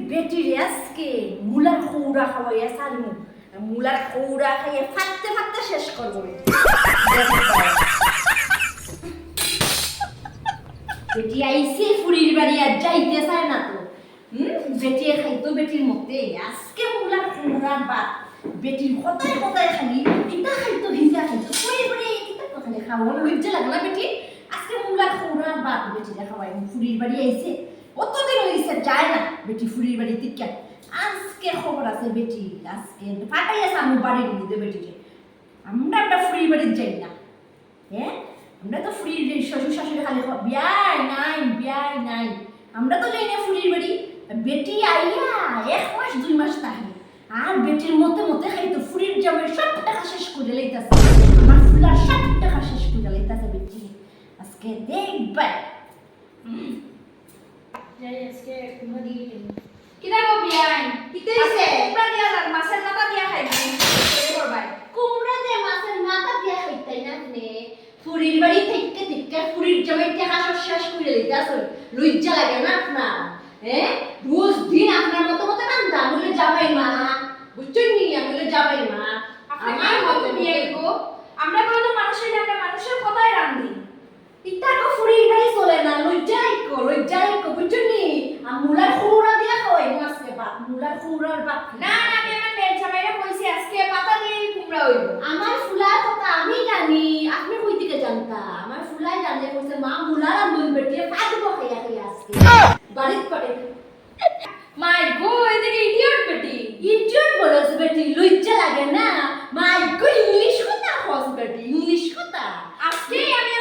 বেটিরে আজকে মুলার খৌরা খাওয়াইয়া সারমু মুলার খৌরা খাইয়ে ফাটতে ফাটতে শেষ করবো বেটি আইসে ফুরির বাড়ি আর যাইতে চায় না তো বেটিয়ে খাইতো বেটির মতে আজকে মুলার খৌরা বাদ বেটির কথায় কথায় খালি ইটা খাইতো ভিজা খাইতো ফুরির বাড়ি কিতা খালি খাওয়া লজ্জা লাগলা বেটি আজকে মুলার খৌরা বাদ বেটিরা খাওয়াই ফুরির বাড়ি আইসে কতদিন হয়েছে যায় না বেটি ফুরির বাড়ি টিকা আজকে খবর আছে বেটি আজকে ফাটাইয়া সামু বাড়ি নিতে বেটিকে আমরা ফুরির বাড়ি যাই না হ্যাঁ আমরা তো ফুরির শ্বশুর শাশুড়ি খালি বিয়াই নাই আমরা তো যাই না ফুরির বাড়ি বেটি আইয়া 1 মাস 2 মাস থাকে আর বেটির মতে মতে খাইতো ফুরির জামাই সব টাকা শেষ করে লইতাছে আমার ফুলার সব টাকা শেষ করে লইতাছে বেটি আজকে দেখবা আজকে কুমড়া দিয়ে খেলি কিটা গো বিয়াই কিতে হইছে কুমড়া দিয়া লাগ মাছের মাথা দিয়া খাইবি এই করবাই কুমড়া দিয়ে মাছের মাথা দিয়া খাইতাই না নে ফুরির বাড়ি থেকে থেকে ফুরির জামাই টাকা সব শেষ করে লইতাছে লজ্জা লাগে না আপনার হ্যাঁ রোজ দিন আপনার মতো মতো কান্দা বলে জামাই মা বুঝছেন নি বলে জামাই মা আমার মত বিয়াই গো আমরা কোনো মানুষের ডাকে মানুষের কথাই রান্ধি ইটা তো ফুরির বাড়ি চলে না লজ্জাই কো বুঝছেন নি মুলার খৌরা দিয়া খাওয়াই আজকে বাপ মুলার খৌরার বাপ না না আমি আমার মেয়ের জামাইরা কইছি আজকে পাতা দিয়ে কুমড়া হইব আমার ফুলার কথা আমি জানি আপনি কই থেকে জানতা আমার ফুলাই জানে কইছে মা মুলার আন্দুল বেটিয়ে পাতবো খাইয়া খাইয়া আজকে বাড়িত পড়ে মাই গো এদিকে ইডিয়ট বেটি ইডিয়ট বলছ বেটি লজ্জা লাগে না মাই গো ইংলিশ কথা কস বেটি ইংলিশ কথা আজকেই আমি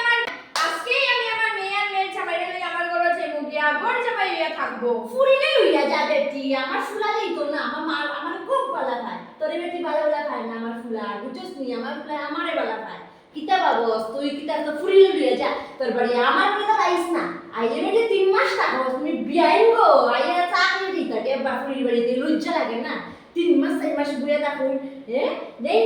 আমার মেয়ে আর মেয়ের জামাইরা লই আমার ঘরে যাইবো গিয়া ঘর জামাই হইয়া থাকবো ফুরিলে লইয়া যা বেটি আমার ফুলা লইতো না আমার মা আমার খুব ভালো খায় তোরে বেটি ভালো খায় না আমার ফুলা বুঝছস নি আমার ফুলা আমারে ভালো খায় কিতা বাবস তুই কিতা তো ফুরিলে লইয়া যা তোর বাড়ি আমার কিতা আইস না আইলে বেটি 3 মাস থাকো তুমি বিয়াইন গো আইয়া চাকরি দিতা কে বাপুরির বাড়িতে লজ্জা লাগে না 3 মাস 4 মাস বুয়া থাকুন হ্যাঁ নেই